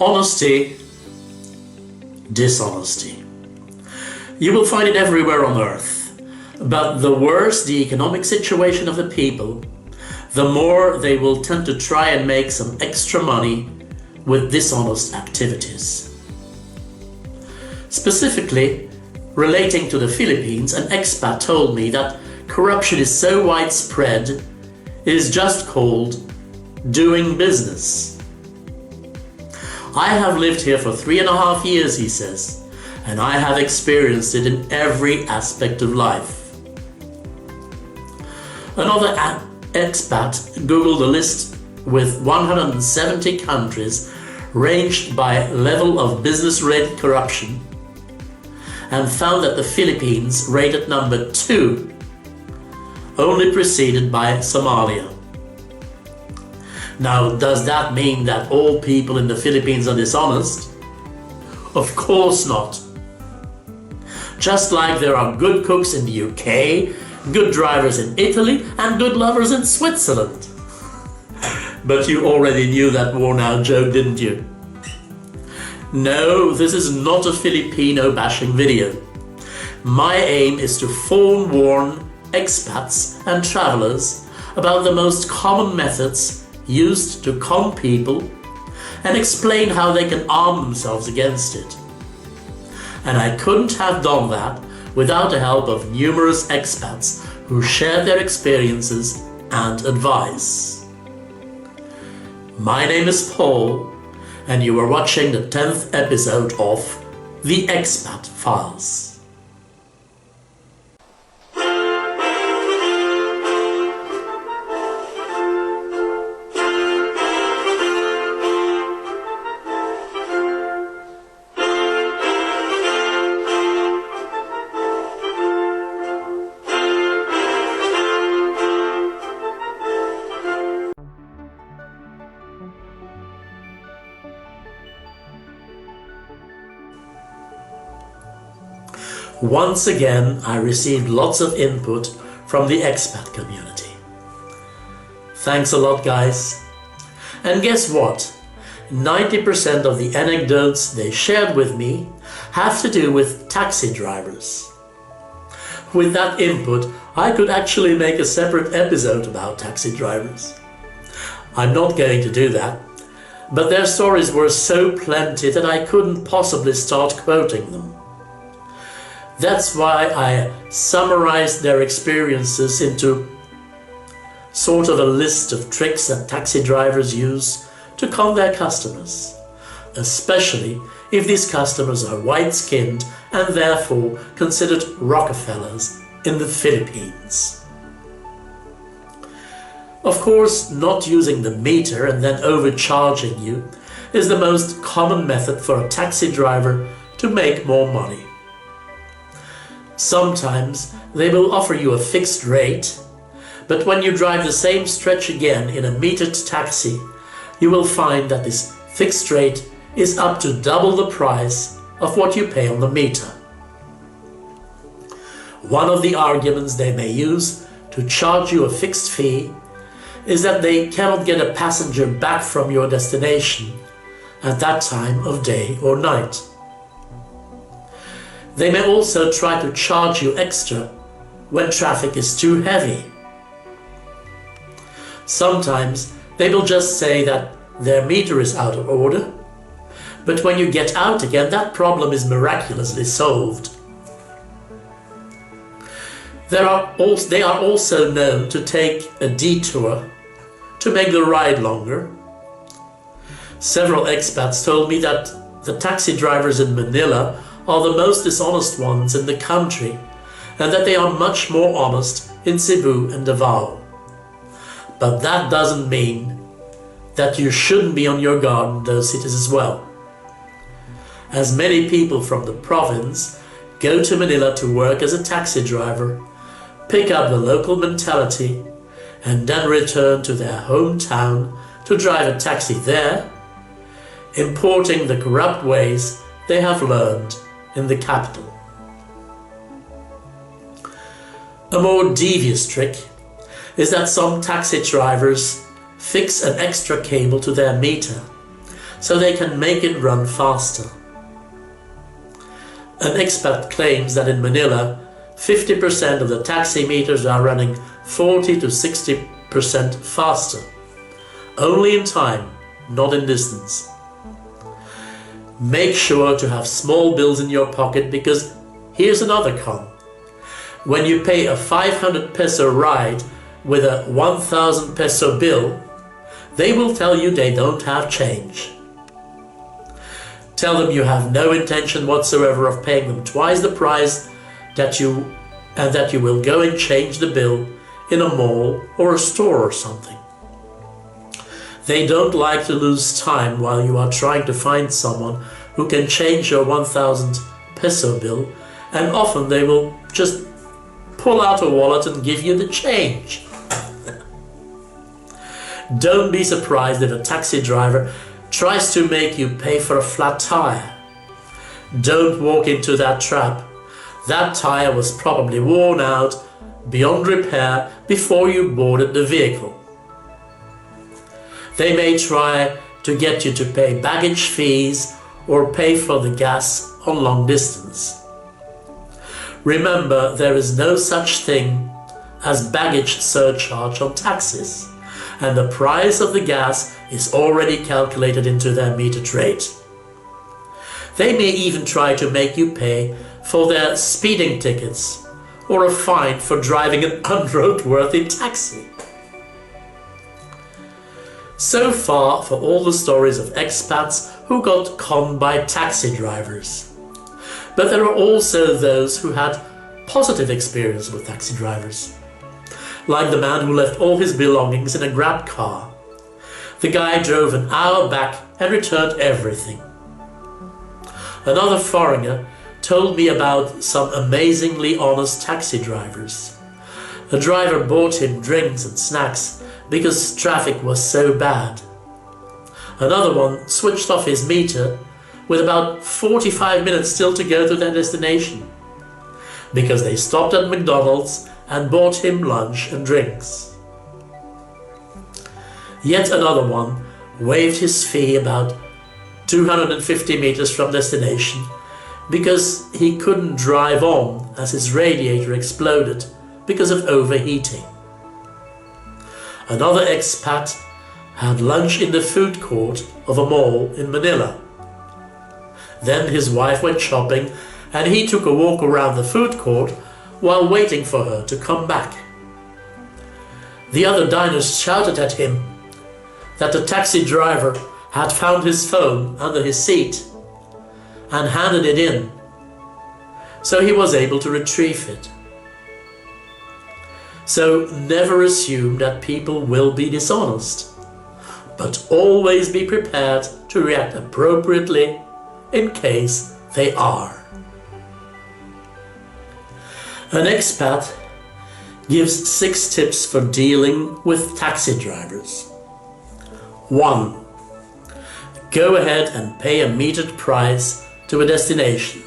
Honesty, dishonesty. You will find it everywhere on earth. But the worse the economic situation of the people, the more they will tend to try and make some extra money with dishonest activities. Specifically, relating to the Philippines, an expat told me that corruption is so widespread, it is just called doing business. I have lived here for 3.5 years, he says, and I have experienced it in every aspect of life. Another expat Googled a list with 170 countries ranged by level of business-related corruption and found that the Philippines rated number 2, only preceded by Somalia. Now, does that mean that all people in the Philippines are dishonest? Of course not. Just like there are good cooks in the UK, good drivers in Italy, and good lovers in Switzerland. But you already knew that worn-out joke, didn't you? No, this is not a Filipino bashing video. My aim is to forewarn expats and travelers about the most common methods used to con people and explain how they can arm themselves against it. And I couldn't have done that without the help of numerous expats who shared their experiences and advice. My name is Paul, and you are watching the 10th episode of The Expat Files. Once again, I received lots of input from the expat community. Thanks a lot, guys. And guess what? 90% of the anecdotes they shared with me have to do with taxi drivers. With that input, I could actually make a separate episode about taxi drivers. I'm not going to do that, but their stories were so plenty that I couldn't possibly start quoting them. That's why I summarized their experiences into sort of a list of tricks that taxi drivers use to con their customers, especially if these customers are white-skinned and therefore considered Rockefellers in the Philippines. Of course, not using the meter and then overcharging you is the most common method for a taxi driver to make more money. Sometimes they will offer you a fixed rate, but when you drive the same stretch again in a metered taxi, you will find that this fixed rate is up to double the price of what you pay on the meter. One of the arguments they may use to charge you a fixed fee is that they cannot get a passenger back from your destination at that time of day or night. They may also try to charge you extra when traffic is too heavy. Sometimes they will just say that their meter is out of order, but when you get out again, that problem is miraculously solved. They are also known to take a detour to make the ride longer. Several expats told me that the taxi drivers in Manila are the most dishonest ones in the country, and that they are much more honest in Cebu and Davao. But that doesn't mean that you shouldn't be on your guard in those cities as well, as many people from the province go to Manila to work as a taxi driver, pick up the local mentality, and then return to their hometown to drive a taxi there, importing the corrupt ways they have learned in the capital. A more devious trick is that some taxi drivers fix an extra cable to their meter so they can make it run faster. An expat claims that in Manila, 50% of the taxi meters are running 40 to 60% faster. Only in time, not in distance. Make sure to have small bills in your pocket, because here's another con. When you pay a 500 peso ride with a 1000 peso bill, they will tell you they don't have change. Tell them you have no intention whatsoever of paying them twice the price that you will go and change the bill in a mall or a store or something. They don't like to lose time while you are trying to find someone who can change your 1000 peso bill, and often they will just pull out a wallet and give you the change. Don't be surprised if a taxi driver tries to make you pay for a flat tire. Don't walk into that trap. That tire was probably worn out beyond repair before you boarded the vehicle. They may try to get you to pay baggage fees or pay for the gas on long distance. Remember, there is no such thing as baggage surcharge on taxis, and the price of the gas is already calculated into their metered rate. They may even try to make you pay for their speeding tickets or a fine for driving an unroadworthy taxi. So far for all the stories of expats who got conned by taxi drivers. But there are also those who had positive experience with taxi drivers. Like the man who left all his belongings in a Grab car. The guy drove an hour back and returned everything. Another foreigner told me about some amazingly honest taxi drivers. A driver bought him drinks and snacks because traffic was so bad. Another one switched off his meter with about 45 minutes still to go to their destination, because they stopped at McDonald's and bought him lunch and drinks. Yet another one waived his fee about 250 meters from destination because he couldn't drive on as his radiator exploded because of overheating. Another expat had lunch in the food court of a mall in Manila. Then his wife went shopping and he took a walk around the food court while waiting for her to come back. The other diners shouted at him that the taxi driver had found his phone under his seat and handed it in, so he was able to retrieve it. So never assume that people will be dishonest, but always be prepared to react appropriately in case they are. An expat gives 6 tips for dealing with taxi drivers. 1. Go ahead and pay a metered price to a destination.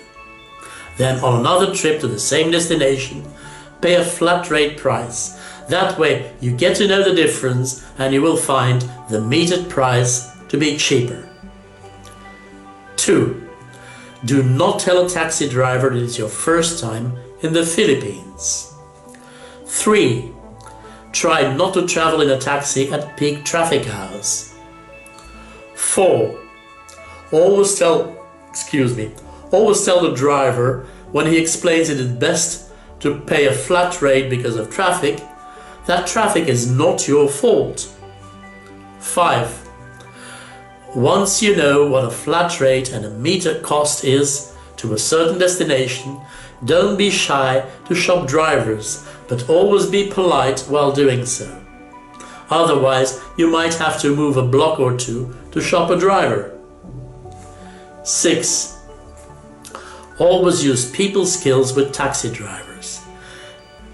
Then on another trip to the same destination, pay a flat rate price. That way you get to know the difference and you will find the metered price to be cheaper. 2. Do not tell a taxi driver that it's your first time in the Philippines. 3. Try not to travel in a taxi at peak traffic hours. 4. Always tell the driver when he explains it is best to pay a flat rate because of traffic, that traffic is not your fault. 5. Once you know what a flat rate and a meter cost is to a certain destination, don't be shy to shop drivers, but always be polite while doing so. Otherwise, you might have to move a block or two to shop a driver. 6. Always use people skills with taxi drivers.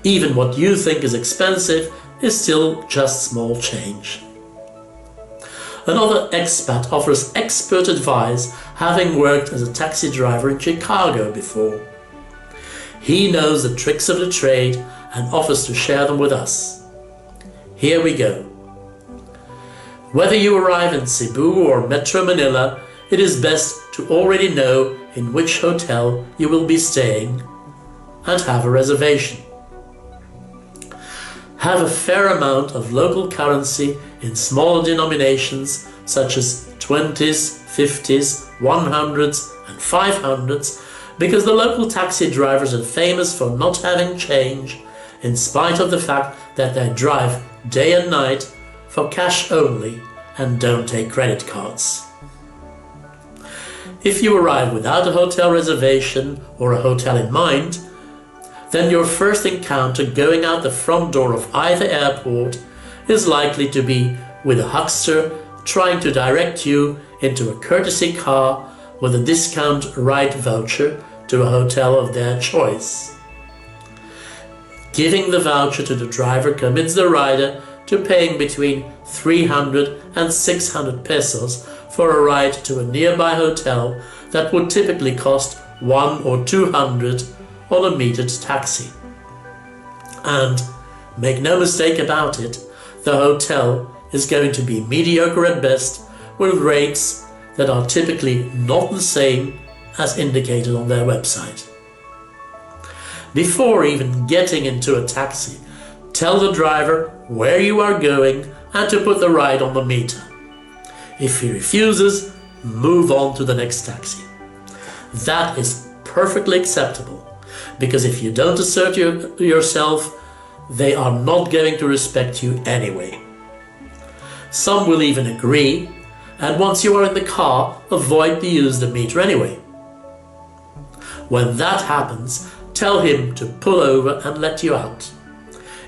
Even what you think is expensive is still just small change. Another expat offers expert advice, having worked as a taxi driver in Chicago before. He knows the tricks of the trade and offers to share them with us. Here we go. Whether you arrive in Cebu or Metro Manila, it is best to already know in which hotel you will be staying and have a reservation. Have a fair amount of local currency in smaller denominations such as 20s, 50s, 100s and 500s, because the local taxi drivers are famous for not having change, in spite of the fact that they drive day and night for cash only and don't take credit cards. If you arrive without a hotel reservation or a hotel in mind, then your first encounter going out the front door of either airport is likely to be with a huckster trying to direct you into a courtesy car with a discount ride voucher to a hotel of their choice. Giving the voucher to the driver commits the rider to paying between 300 and 600 pesos for a ride to a nearby hotel that would typically cost 100 or 200 on a metered taxi. And make no mistake about it, the hotel is going to be mediocre at best, with rates that are typically not the same as indicated on their website. Before even getting into a taxi, tell the driver where you are going and to put the ride on the meter. If he refuses, move on to the next taxi. That is perfectly acceptable, because if you don't assert yourself, they are not going to respect you anyway. Some will even agree, and once you are in the car, avoid to use the meter anyway. When that happens, tell him to pull over and let you out.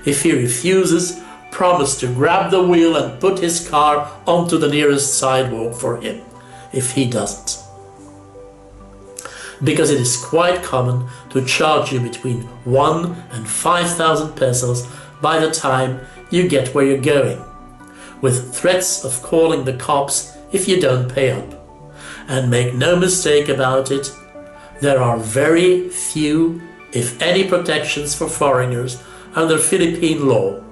If he refuses, promise to grab the wheel and put his car onto the nearest sidewalk for him, if he doesn't. Because it is quite common to charge you between 1,000 and 5,000 pesos by the time you get where you're going, with threats of calling the cops if you don't pay up. And make no mistake about it, there are very few, if any, protections for foreigners under Philippine law,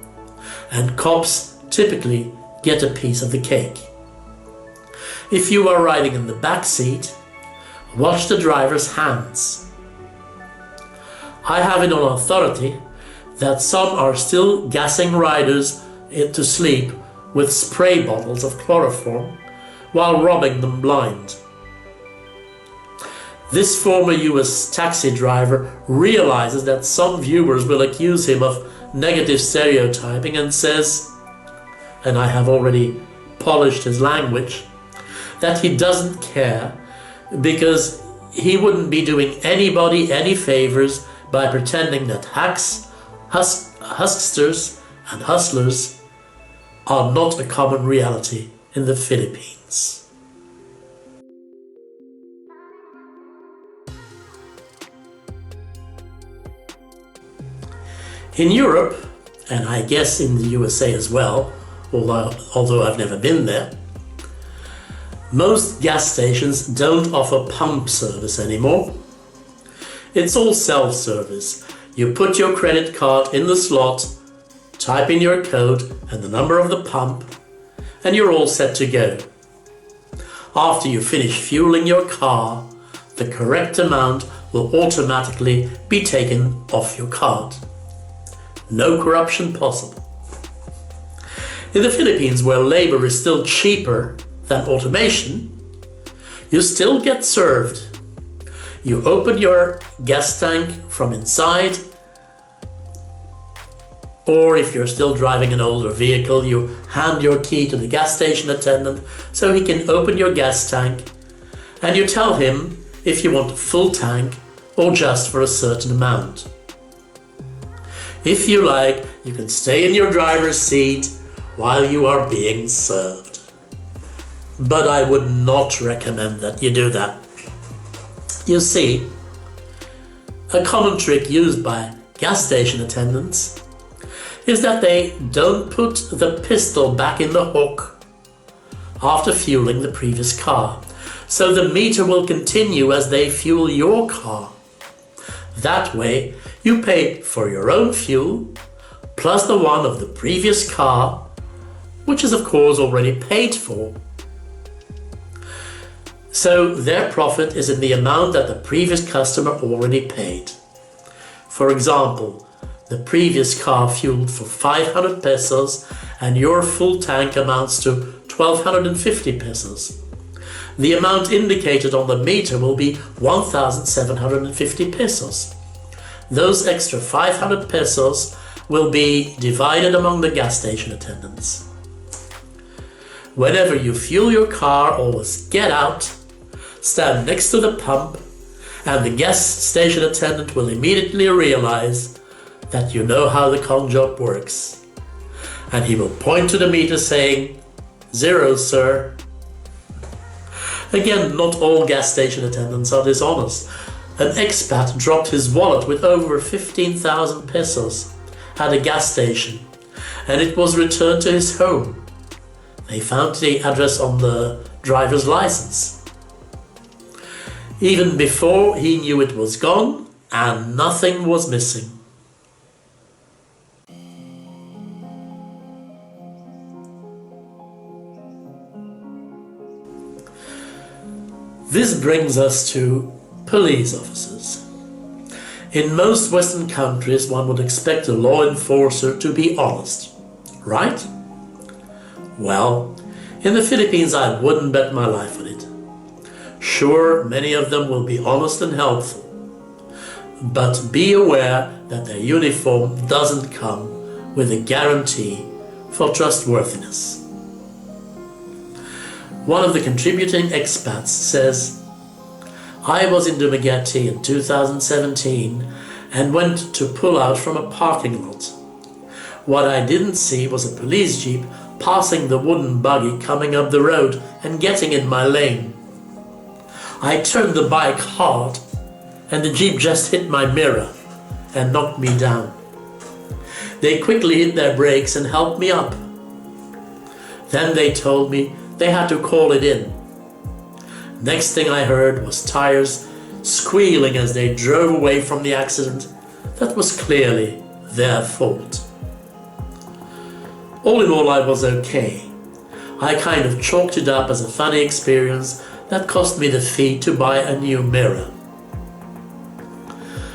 and cops typically get a piece of the cake. If you are riding in the back seat, watch the driver's hands. I have it on authority that some are still gassing riders to sleep with spray bottles of chloroform while robbing them blind. This former US taxi driver realizes that some viewers will accuse him of negative stereotyping and says, and I have already polished his language, that he doesn't care because he wouldn't be doing anybody any favors by pretending that hacks, hucksters and hustlers are not a common reality in the Philippines. In Europe, and I guess in the USA as well, although I've never been there, most gas stations don't offer pump service anymore. It's all self-service. You put your credit card in the slot, type in your code and the number of the pump, and you're all set to go. After you finish fueling your car, the correct amount will automatically be taken off your card. No corruption possible. In the Philippines, where labor is still cheaper than automation, you still get served. You open your gas tank from inside, or if you're still driving an older vehicle, you hand your key to the gas station attendant so he can open your gas tank, and you tell him if you want a full tank or just for a certain amount. If you like, you can stay in your driver's seat while you are being served. But I would not recommend that you do that. You see, a common trick used by gas station attendants is that they don't put the pistol back in the hook after fueling the previous car, so the meter will continue as they fuel your car. That way, you pay for your own fuel, plus the one of the previous car, which is of course already paid for. So their profit is in the amount that the previous customer already paid. For example, the previous car fueled for 500 pesos and your full tank amounts to 1250 pesos. The amount indicated on the meter will be 1750 pesos. Those extra 500 pesos will be divided among the gas station attendants. Whenever you fuel your car, always get out, stand next to the pump, and the gas station attendant will immediately realize that you know how the con job works. And he will point to the meter saying, "Zero, sir." Again, not all gas station attendants are dishonest. An expat dropped his wallet with over 15,000 pesos at a gas station, and it was returned to his home. They found the address on the driver's license. Even before he knew it was gone, and nothing was missing. This brings us to police officers. In most Western countries, one would expect a law enforcer to be honest, right? Well, in the Philippines, I wouldn't bet my life on it. Sure, many of them will be honest and helpful, but be aware that their uniform doesn't come with a guarantee for trustworthiness. One of the contributing expats says, "I was in Dumaguete in 2017 and went to pull out from a parking lot. What I didn't see was a police jeep passing the wooden buggy coming up the road and getting in my lane. I turned the bike hard and the jeep just hit my mirror and knocked me down. They quickly hit their brakes and helped me up. Then they told me they had to call it in. Next thing I heard was tires squealing as they drove away from the accident that was clearly their fault. All in all, I was okay. I kind of chalked it up as a funny experience that cost me the fee to buy a new mirror."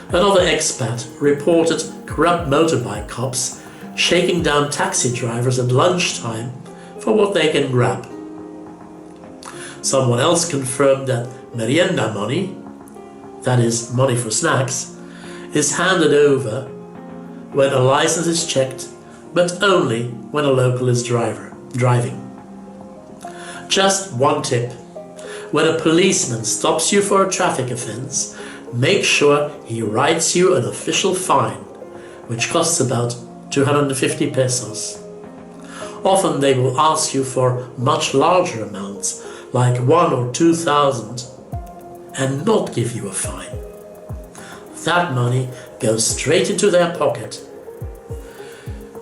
Another expat reported corrupt motorbike cops shaking down taxi drivers at lunchtime for what they can grab. Someone else confirmed that merienda money, that is, money for snacks, is handed over when a license is checked, but only when a local is driving. Just one tip: when a policeman stops you for a traffic offence, make sure he writes you an official fine, which costs about 250 pesos. Often they will ask you for much larger amounts, like 1,000 or 2,000, and not give you a fine. That money goes straight into their pocket.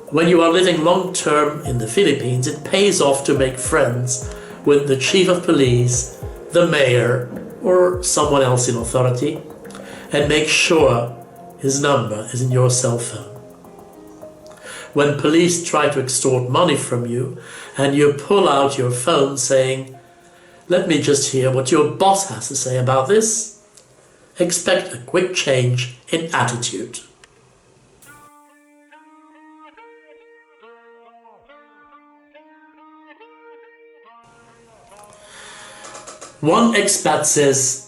When you are living long-term in the Philippines, it pays off to make friends with the chief of police, the mayor, or someone else in authority, and make sure his number is in your cell phone. When police try to extort money from you and you pull out your phone saying, "Let me just hear what your boss has to say about this," expect a quick change in attitude. One expat says,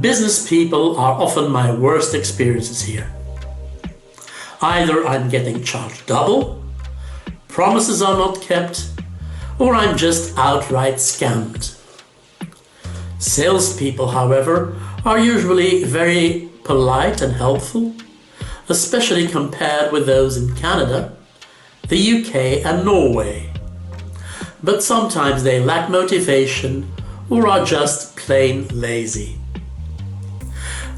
"Business people are often my worst experiences here. Either I'm getting charged double, promises are not kept, or I'm just outright scammed. Salespeople, however, are usually very polite and helpful, especially compared with those in Canada, the UK and Norway. But sometimes they lack motivation or are just plain lazy.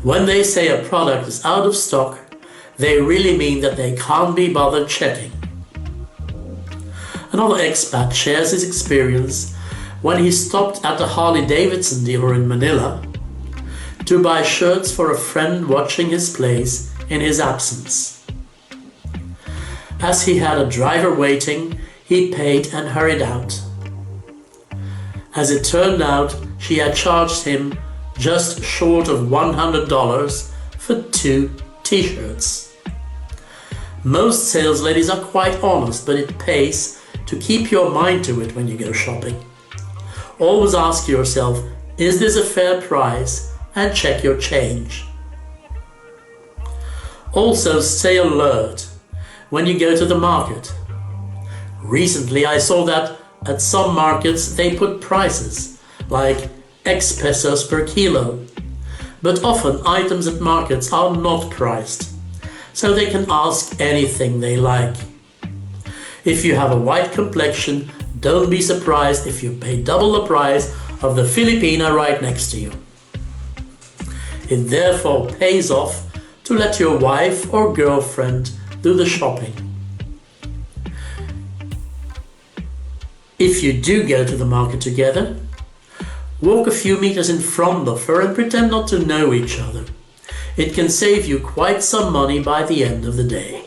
When they say a product is out of stock, they really mean that they can't be bothered checking." Another expat shares his experience when he stopped at a Harley-Davidson dealer in Manila to buy shirts for a friend watching his place in his absence. As he had a driver waiting, He paid and hurried out. As it turned out, she had charged him just short of $100 for 2 t-shirts. Most sales ladies are quite honest, but it pays to keep your mind to it when you go shopping. Always ask yourself, is this a fair price? And check your change. Also, stay alert when you go to the market. Recently I saw that at some markets they put prices like X pesos per kilo, but often items at markets are not priced, so they can ask anything they like. If you have a white complexion, don't be surprised if you pay double the price of the Filipina right next to you. It therefore pays off to let your wife or girlfriend do the shopping. If you do go to the market together, walk a few meters in front of her and pretend not to know each other. It can save you quite some money by the end of the day.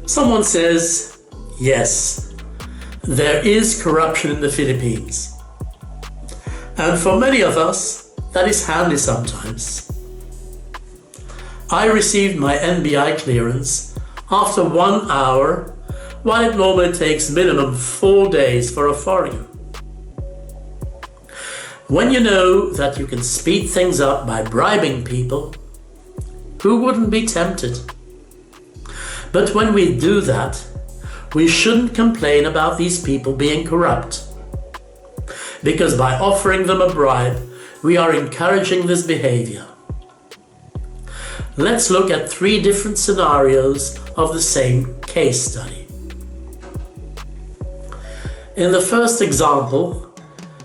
Someone says, yes, there is corruption in the Philippines. And for many of us, that is handy sometimes. I received my NBI clearance after 1 hour, while it normally takes minimum 4 days for a foreigner. When you know that you can speed things up by bribing people, who wouldn't be tempted? But when we do that, we shouldn't complain about these people being corrupt, because by offering them a bribe, we are encouraging this behavior. Let's look at 3 different scenarios of the same case study. In the first example,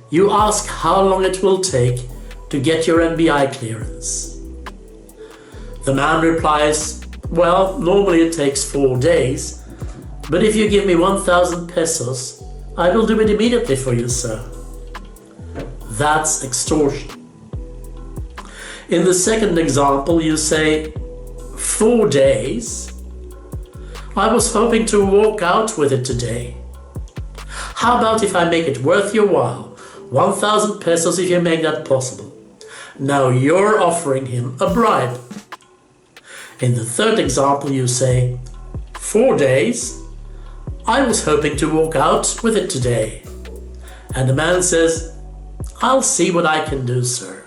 you ask how long it will take to get your NBI clearance. The man replies, well, normally it takes 4 days, but if you give me 1,000 pesos, I will do it immediately for you, sir. That's extortion. In the second example, you say, 4 days? I was hoping to walk out with it today. How about if I make it worth your while? 1,000 pesos if you make that possible. Now you're offering him a bribe. In the third example, you say, 4 days? I was hoping to walk out with it today. And the man says, I'll see what I can do, sir.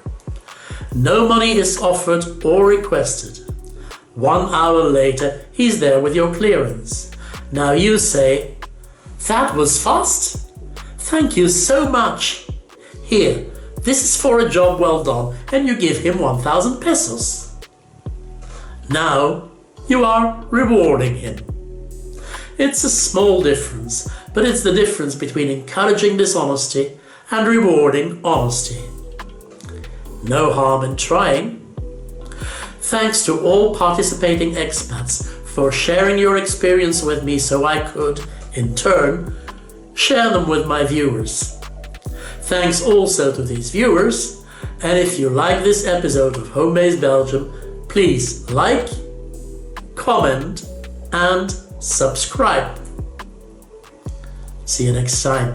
No money is offered or requested. 1 hour later, he's there with your clearance. Now you say, that was fast. Thank you so much. Here, this is for a job well done, and you give him 1,000 pesos. Now you are rewarding him. It's a small difference, but it's the difference between encouraging dishonesty and rewarding honesty. No harm in trying. Thanks to all participating expats for sharing your experience with me so I could, in turn, share them with my viewers. Thanks also to these viewers, and if you like this episode of Home Base Belgium, please like, comment and subscribe. See you next time.